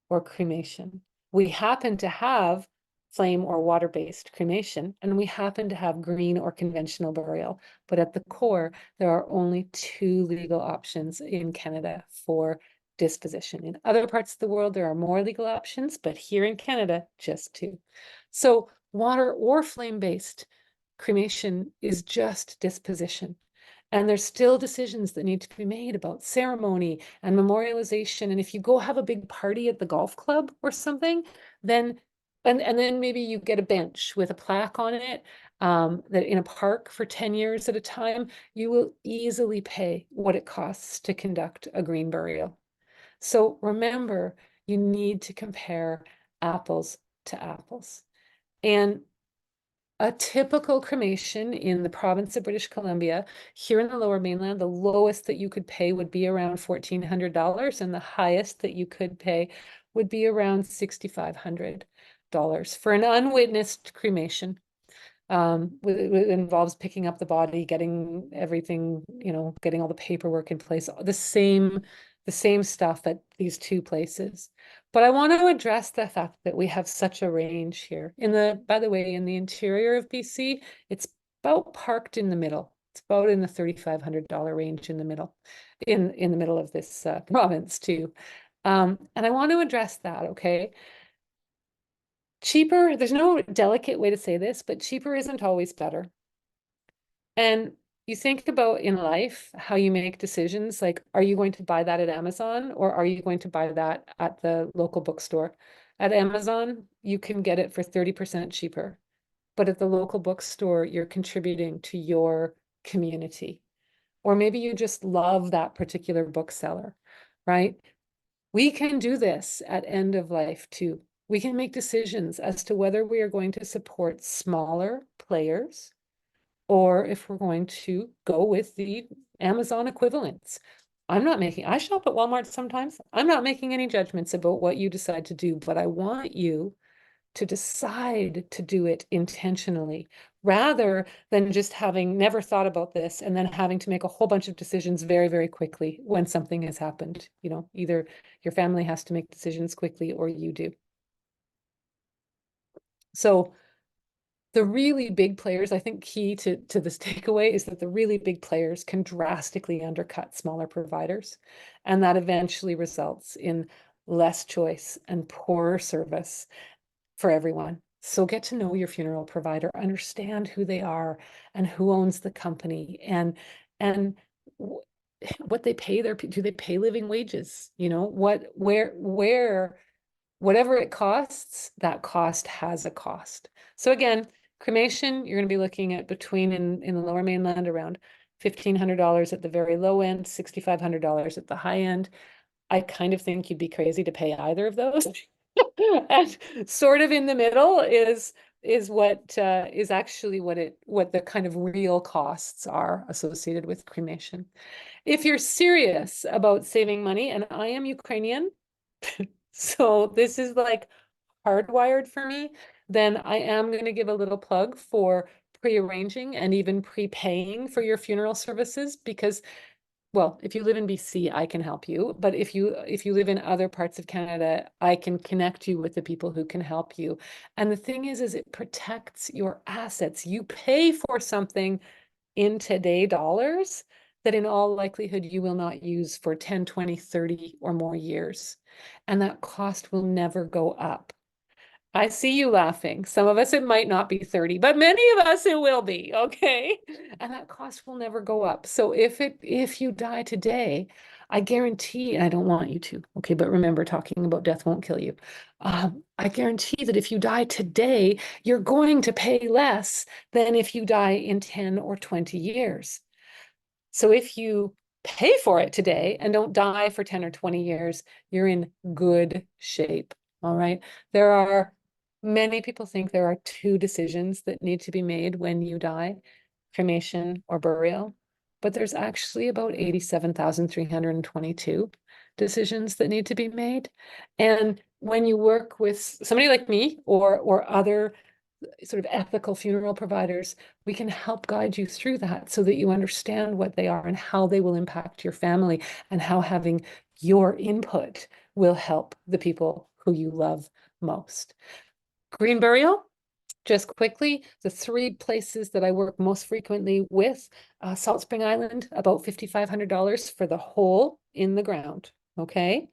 or cremation. We happen to have flame or water-based cremation, and we happen to have green or conventional burial. But at the core, there are only two legal options in Canada for disposition. In other parts of the world, there are more legal options, but here in Canada, just two. So water or flame-based cremation is just disposition. And there's still decisions that need to be made about ceremony and memorialization. And if you go have a big party at the golf club or something, then and then maybe you get a bench with a plaque on it that in a park for 10 years at a time, you will easily pay what it costs to conduct a green burial. So remember, you need to compare apples to apples. And a typical cremation in the province of British Columbia, here in the Lower Mainland, the lowest that you could pay would be around $1,400, and the highest that you could pay would be around $6,500 for an unwitnessed cremation. It involves picking up the body, getting everything, getting all the paperwork in place, the same stuff at these two places. But I want to address the fact that we have such a range here. By the way, in the interior of BC, it's about parked in the middle. It's about in the $3,500 range in the middle, in the middle of this province too. And I want to address that, okay? Cheaper, there's no delicate way to say this, but cheaper isn't always better. And you think about in life how you make decisions like, are you going to buy that at Amazon or are you going to buy that at the local bookstore? At Amazon, you can get it for 30% cheaper. But at the local bookstore, you're contributing to your community. Or maybe you just love that particular bookseller, right? We can do this at end of life too. We can make decisions as to whether we are going to support smaller players or if we're going to go with the Amazon equivalents. I shop at Walmart sometimes. I'm not making any judgments about what you decide to do, but I want you to decide to do it intentionally rather than just having never thought about this and then having to make a whole bunch of decisions very, very quickly when something has happened. Either your family has to make decisions quickly or you do. So the really big players, I think key to this takeaway is that the really big players can drastically undercut smaller providers. And that eventually results in less choice and poorer service for everyone. So get to know your funeral provider, understand who they are and who owns the company and what they pay do they pay living wages? Whatever it costs, that cost has a cost. So again, cremation, you're going to be looking at between in the Lower Mainland around $1,500 at the very low end, $6,500 at the high end. I kind of think you'd be crazy to pay either of those. And sort of in the middle is what is actually what the kind of real costs are associated with cremation. If you're serious about saving money, and I am Ukrainian, so this is like hardwired for me, then I am going to give a little plug for pre-arranging and even prepaying for your funeral services because, well, if you live in BC, I can help you. But if you live in other parts of Canada, I can connect you with the people who can help you. And the thing is it protects your assets. You pay for something in today dollars that in all likelihood you will not use for 10, 20, 30 or more years. And that cost will never go up. I see you laughing. Some of us, it might not be 30, but many of us, it will be, okay? And that cost will never go up. So if you die today, I guarantee, and I don't want you to, okay, but remember, talking about death won't kill you. I guarantee that if you die today, you're going to pay less than if you die in 10 or 20 years. So if you pay for it today and don't die for 10 or 20 years, you're in good shape, all right? Many people think there are two decisions that need to be made when you die, cremation or burial. but there's actually about 87,322 decisions that need to be made. And when you work with somebody like me or other sort of ethical funeral providers, we can help guide you through that so that you understand what they are and how they will impact your family and how having your input will help the people who you love most. Green burial, just quickly, the three places that I work most frequently with, Salt Spring Island, about $5,500 for the hole in the ground, okay?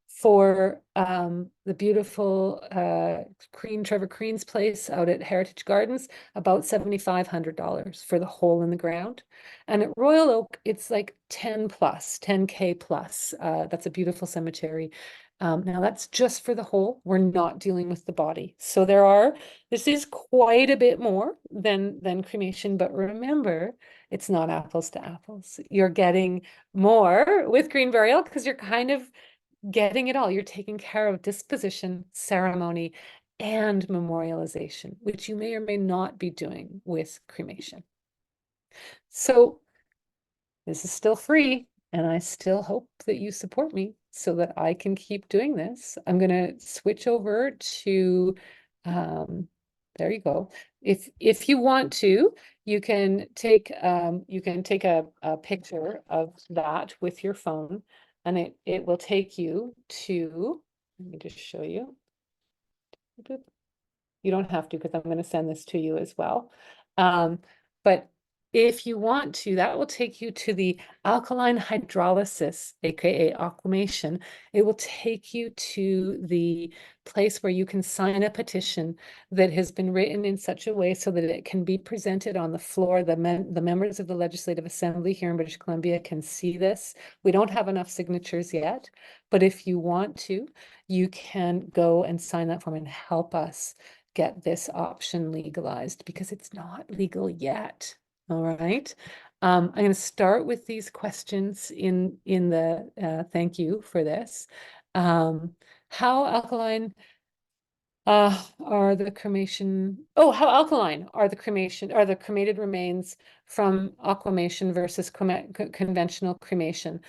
For the beautiful Trevor Crean's place out at Heritage Gardens, about $7,500 for the hole in the ground. And at Royal Oak, it's like 10 plus, 10K plus. That's a beautiful cemetery. Now that's just for the hole. We're not dealing with the body. So this is quite a bit more than cremation, but remember, it's not apples to apples. You're getting more with green burial because you're kind of getting it all. You're taking care of disposition, ceremony, and memorialization, which you may or may not be doing with cremation. So this is still free, and I still hope that you support me so that I can keep doing this. I'm going to switch over to, there you go. If you want to, you can take a picture of that with your phone, and it will take you to, let me just show you. You don't have to because I'm going to send this to you as well. But if you want to, that will take you to the alkaline hydrolysis, aka aquamation. It will take you to the place where you can sign a petition that has been written in such a way so that it can be presented on the floor. The members of the Legislative Assembly here in British Columbia can see this. We don't have enough signatures yet, but if you want to, you can go and sign that form and help us get this option legalized because it's not legal yet. All right. I'm going to start with these questions in the thank you for this. How alkaline are the cremation? Oh, how alkaline are the cremated remains from aquamation versus conventional cremation?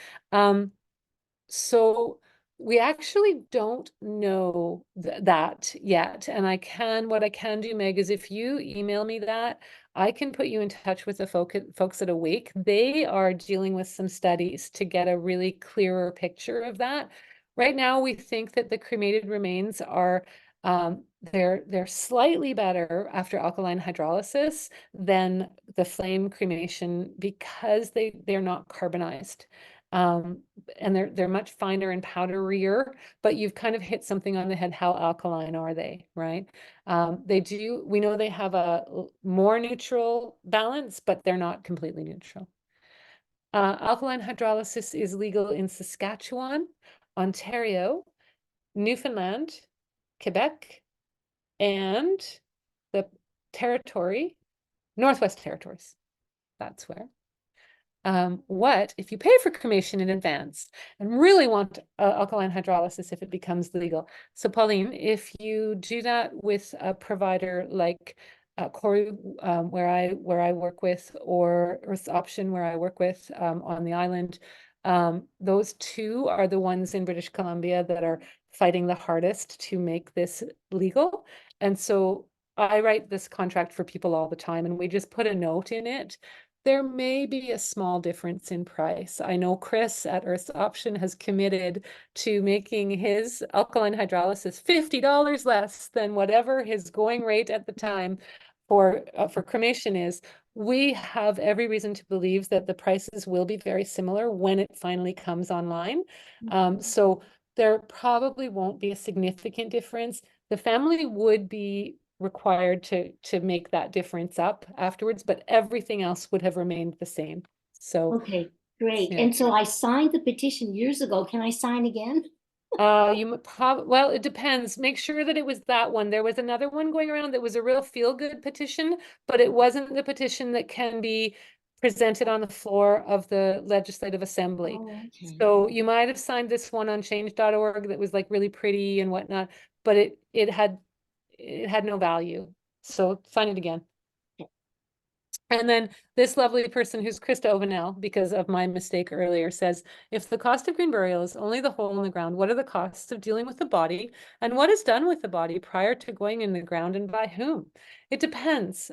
So we actually don't know that yet. And what I can do, Meg, is if you email me that, I can put you in touch with the folks at Awake. They are dealing with some studies to get a really clearer picture of that. Right now, we think that the cremated remains are they're slightly better after alkaline hydrolysis than the flame cremation because they're not carbonized. And they're much finer and powderier, but you've kind of hit something on the head. How alkaline are they, right? We know they have a more neutral balance, but they're not completely neutral. Alkaline hydrolysis is legal in Saskatchewan, Ontario, Newfoundland, Quebec, and the territory, Northwest Territories. That's where. What if you pay for cremation in advance and really want alkaline hydrolysis if it becomes legal? So Pauline, if you do that with a provider like Corey, where I work with, or Earth's Option, where I work with on the island, those two are the ones in British Columbia that are fighting the hardest to make this legal. And so I write this contract for people all the time, and we just put a note in it. There may be a small difference in price. I know Chris at Earth's Option has committed to making his alkaline hydrolysis $50 less than whatever his going rate at the time for cremation is. We have every reason to believe that the prices will be very similar when it finally comes online. So there probably won't be a significant difference. The family would be required to make that difference up afterwards, but everything else would have remained the same. So Okay, great. yeah. And so I signed the petition years ago. Can I sign again? Well, it depends. Make sure that it was that one. There was another one going around that was a real feel-good petition, but it wasn't the petition that can be presented on the floor of the Legislative Assembly. Oh, okay. So you might have signed this one on change.org that was like really pretty and whatnot, but it had no value. So sign it again. And then this lovely person who's Krista Ovanel, because of my mistake earlier, says, if the cost of green burial is only the hole in the ground, what are the costs of dealing with the body? And what is done with the body prior to going in the ground and by whom? It depends.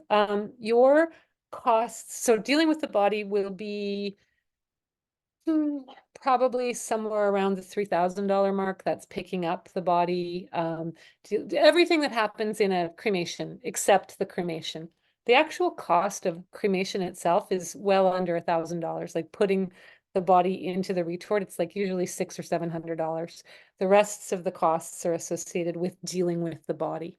Your costs, so dealing with the body will be probably somewhere around the $3,000 mark. That's picking up the body, everything that happens in a cremation, except the cremation. The actual cost of cremation itself is well under $1,000. Like putting the body into the retort, it's like usually $600 or $700. The rest of the costs are associated with dealing with the body.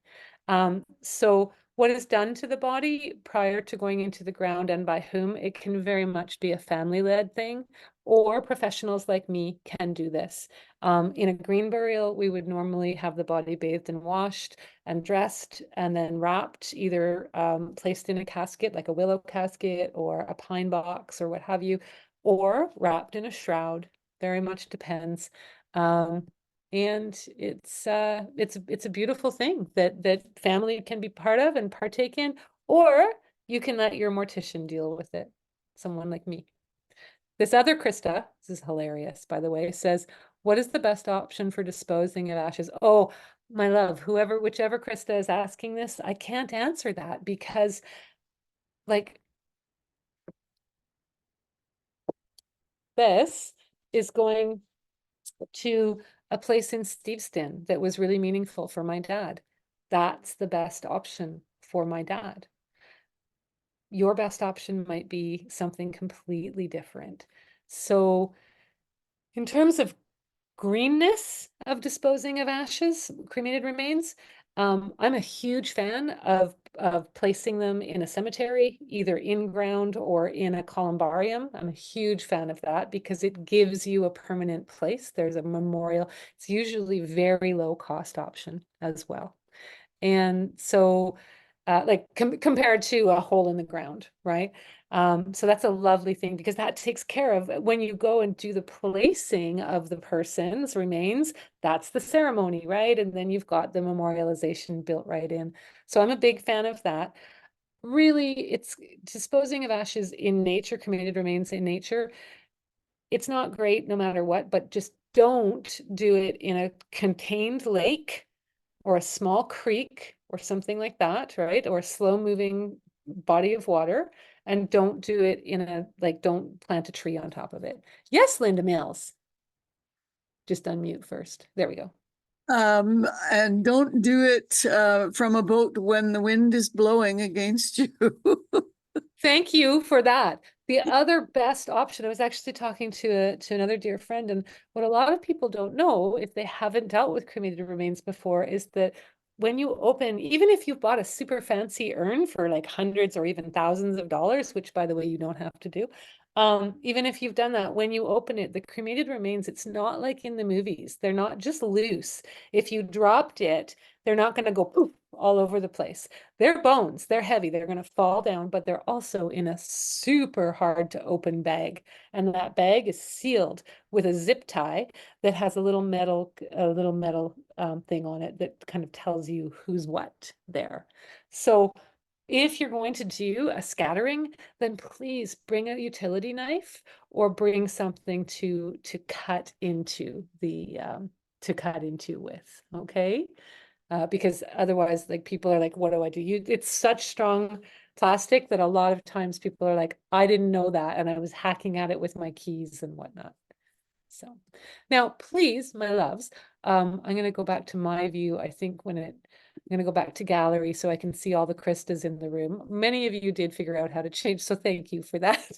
So what is done to the body prior to going into the ground and by whom, it can very much be a family-led thing, or professionals like me can do this. In a green burial, we would normally have the body bathed and washed and dressed and then wrapped, either placed in a casket like a willow casket or a pine box or what have you, or wrapped in a shroud. Very much depends. And it's a beautiful thing that family can be part of and partake in, or you can let your mortician deal with it, someone like me. This other Krista, this is hilarious, by the way, says, what is the best option for disposing of ashes? Oh, my love, whichever Krista is asking this, I can't answer that because, like, this is going to a place in Steveston that was really meaningful for my dad. That's the best option for my dad. Your best option might be something completely different. So in terms of greenness of disposing of ashes, cremated remains, I'm a huge fan of placing them in a cemetery, either in ground or in a columbarium. I'm a huge fan of that because it gives you a permanent place. There's a memorial. It's usually very low cost option as well. And so like compared to a hole in the ground, right? So that's a lovely thing because that takes care of when you go and do the placing of the person's remains, that's the ceremony, right? And then you've got the memorialization built right in. So I'm a big fan of that. Really, it's disposing of ashes in nature, cremated remains in nature. It's not great no matter what, but just don't do it in a contained lake or a small creek or something like that, right? Or a slow moving body of water. And don't do it in a, like, don't plant a tree on top of it. Yes, Linda Mills. Just unmute first. There we go. And don't do it from a boat when the wind is blowing against you. Thank you for that. The other best option, I was actually talking to another dear friend, and what a lot of people don't know if they haven't dealt with cremated remains before is that when you open, even if you've bought a super fancy urn for like hundreds or even thousands of dollars, which by the way, you don't have to do, even if you've done that, when you open it, the cremated remains, it's not like in the movies. They're not just loose. If you dropped it, they're not going to go poof all over the place. They're bones, they're heavy, they're going to fall down, but they're also in a super hard to open bag. And that bag is sealed with a zip tie that has a little metal thing on it that kind of tells you who's what there. So if you're going to do a scattering, then please bring a utility knife or bring something to cut into the with, okay? Because otherwise, like, people are like, what do I do? It's such strong plastic that a lot of times people are like, I didn't know that, and I was hacking at it with my keys and whatnot. So now, please, my loves, I'm going to go back to my view. I think I'm going to go back to gallery so I can see all the Kristas in the room. Many of you did figure out how to change, so thank you for that.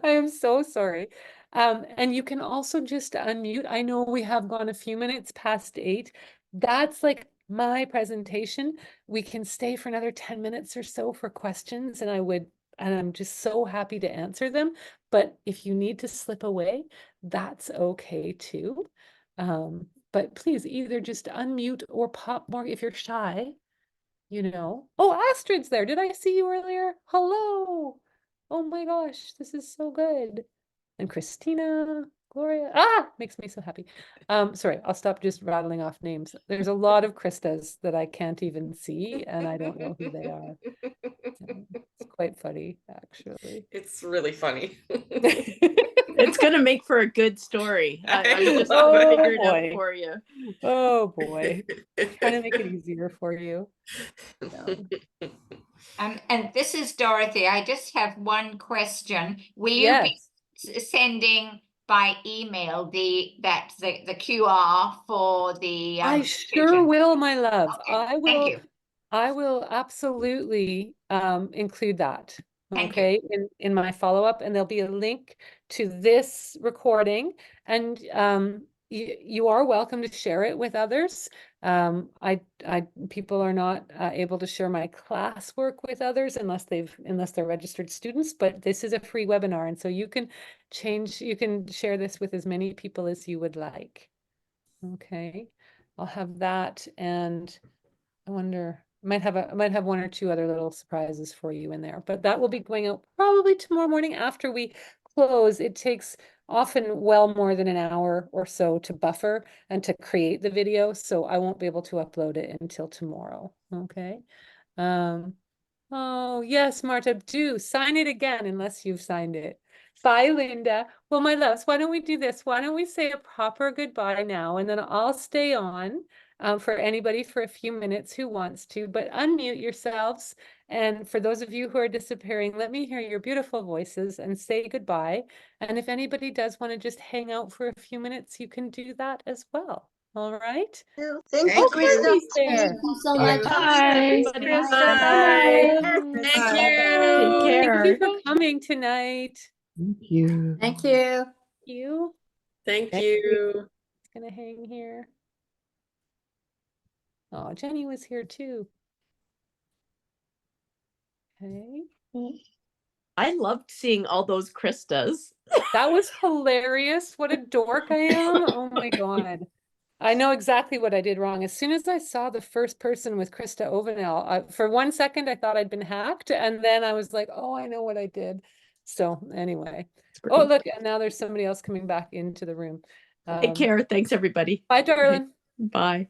I am so sorry. And you can also just unmute. I know we have gone a few minutes past 8. That's like my presentation. We can stay for another 10 minutes or so for questions, and I'm just so happy to answer them. But if you need to slip away, that's okay too. But please either just unmute or pop more if you're shy, you know. Oh, Astrid's there. Did I see you earlier? Hello. Oh my gosh, this is so good. And Christina, Gloria, makes me so happy. Sorry, I'll stop just rattling off names. There's a lot of Kristas that I can't even see, and I don't know who they are. It's quite funny, actually. It's really funny. It's gonna make for a good story. I'm just love gonna it. figure it out boy. for you. Oh boy, trying to make it easier for you. And this is Dorothy. I just have one question. Will you Yes, be sending by email the QR for the I sure pigeon? will, my love. Okay, thank you. I will absolutely include that. Thank you. Okay, in my follow-up, and there'll be a link to this recording, and you are welcome to share it with others. People are not able to share my classwork with others unless they're registered students, but this is a free webinar, and so you can share this with as many people as you would like. Okay, I'll have that, and I wonder, I might have one or two other little surprises for you in there, but that will be going out probably tomorrow morning after we close. It takes often well more than an hour or so to buffer and to create the video, so I won't be able to upload it until tomorrow. Okay. Oh yes, Marta, do sign it again unless you've signed it. Bye, Linda. Well, my loves, why don't we do this? Why don't we say a proper goodbye now, and then I'll stay on for anybody for a few minutes who wants to, but unmute yourselves. And for those of you who are disappearing, let me hear your beautiful voices and say goodbye. And if anybody does want to just hang out for a few minutes, you can do that as well. All right. Thank Oh, you. Christy's Thank there. you so much. Bye. Krista, Bye. bye. Thank Take you. Thank you care. for coming tonight. Thank you. Thank you. You. Thank Thank you. It's gonna hang here. Oh, Jenny was here too. Okay. I loved seeing all those Kristas. That was hilarious. What a dork I am. Oh my God. I know exactly what I did wrong. As soon as I saw the first person with Krista Ovenel, for 1 second I thought I'd been hacked, and then I was like, oh, I know what I did. So anyway. Oh, look, and now there's somebody else coming back into the room. Take care. Thanks, everybody. Bye, darling. Bye.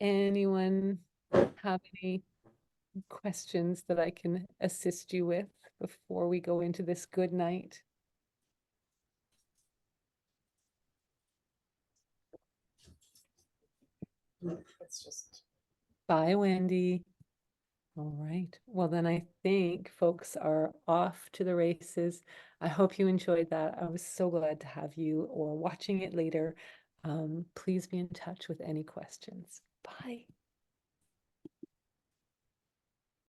Anyone have any questions that I can assist you with before we go into this good night? It's just. Bye, Wendy. All right. Well, then I think folks are off to the races. I hope you enjoyed that. I was so glad to have you, or watching it later. Please be in touch with any questions. Bye.